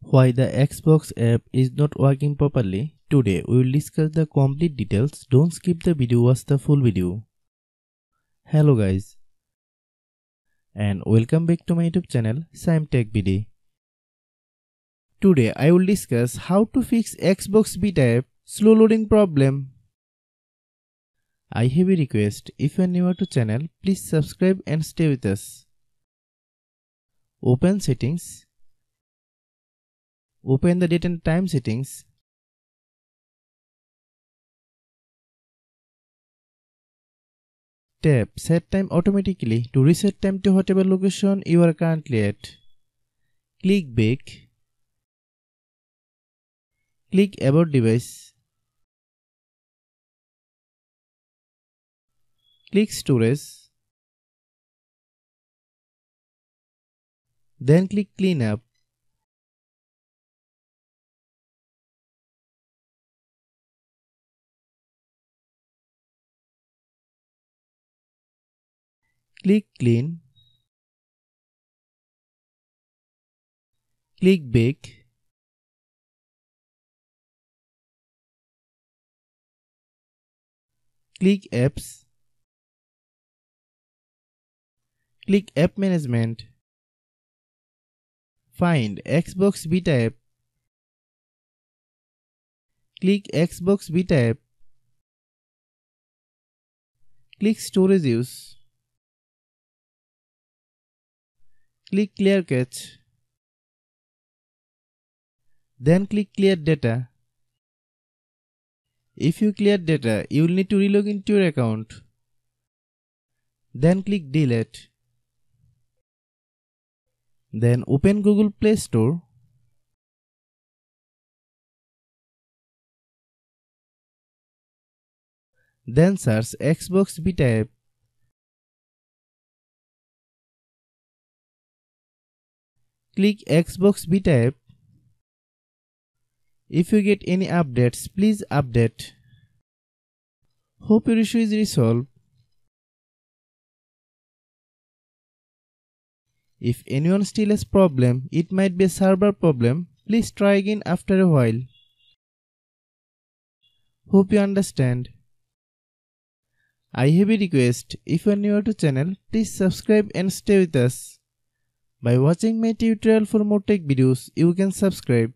Why the Xbox app is not working properly. Today we will discuss the complete details. Don't skip the video, watch the full video. Hello guys and welcome back to my YouTube channel Shaem Tech BD. Today I will discuss how to fix Xbox Beta app slow loading problem. I have a request, if you are new to channel, please subscribe and stay with us. Open settings. Open the date and time settings. Tap set time automatically to reset time to whatever location you are currently at. Click back. Click about device. Click storage. Then click clean up. Click clean. Click back. Click apps. Click app management. Find Xbox Beta app. Click Xbox Beta app. Click storage use. Click clear cache. Then click clear data. If you clear data, you will need to relog into your account. Then click delete. Then open Google Play Store. Then search Xbox Beta app. Click Xbox Beta app. If you get any updates, please update. Hope your issue is resolved. If anyone still has problem, it might be a server problem. Please try again after a while. Hope you understand. I have a request, if you are new to channel, please subscribe and stay with us. By watching my tutorial for more tech videos, you can subscribe.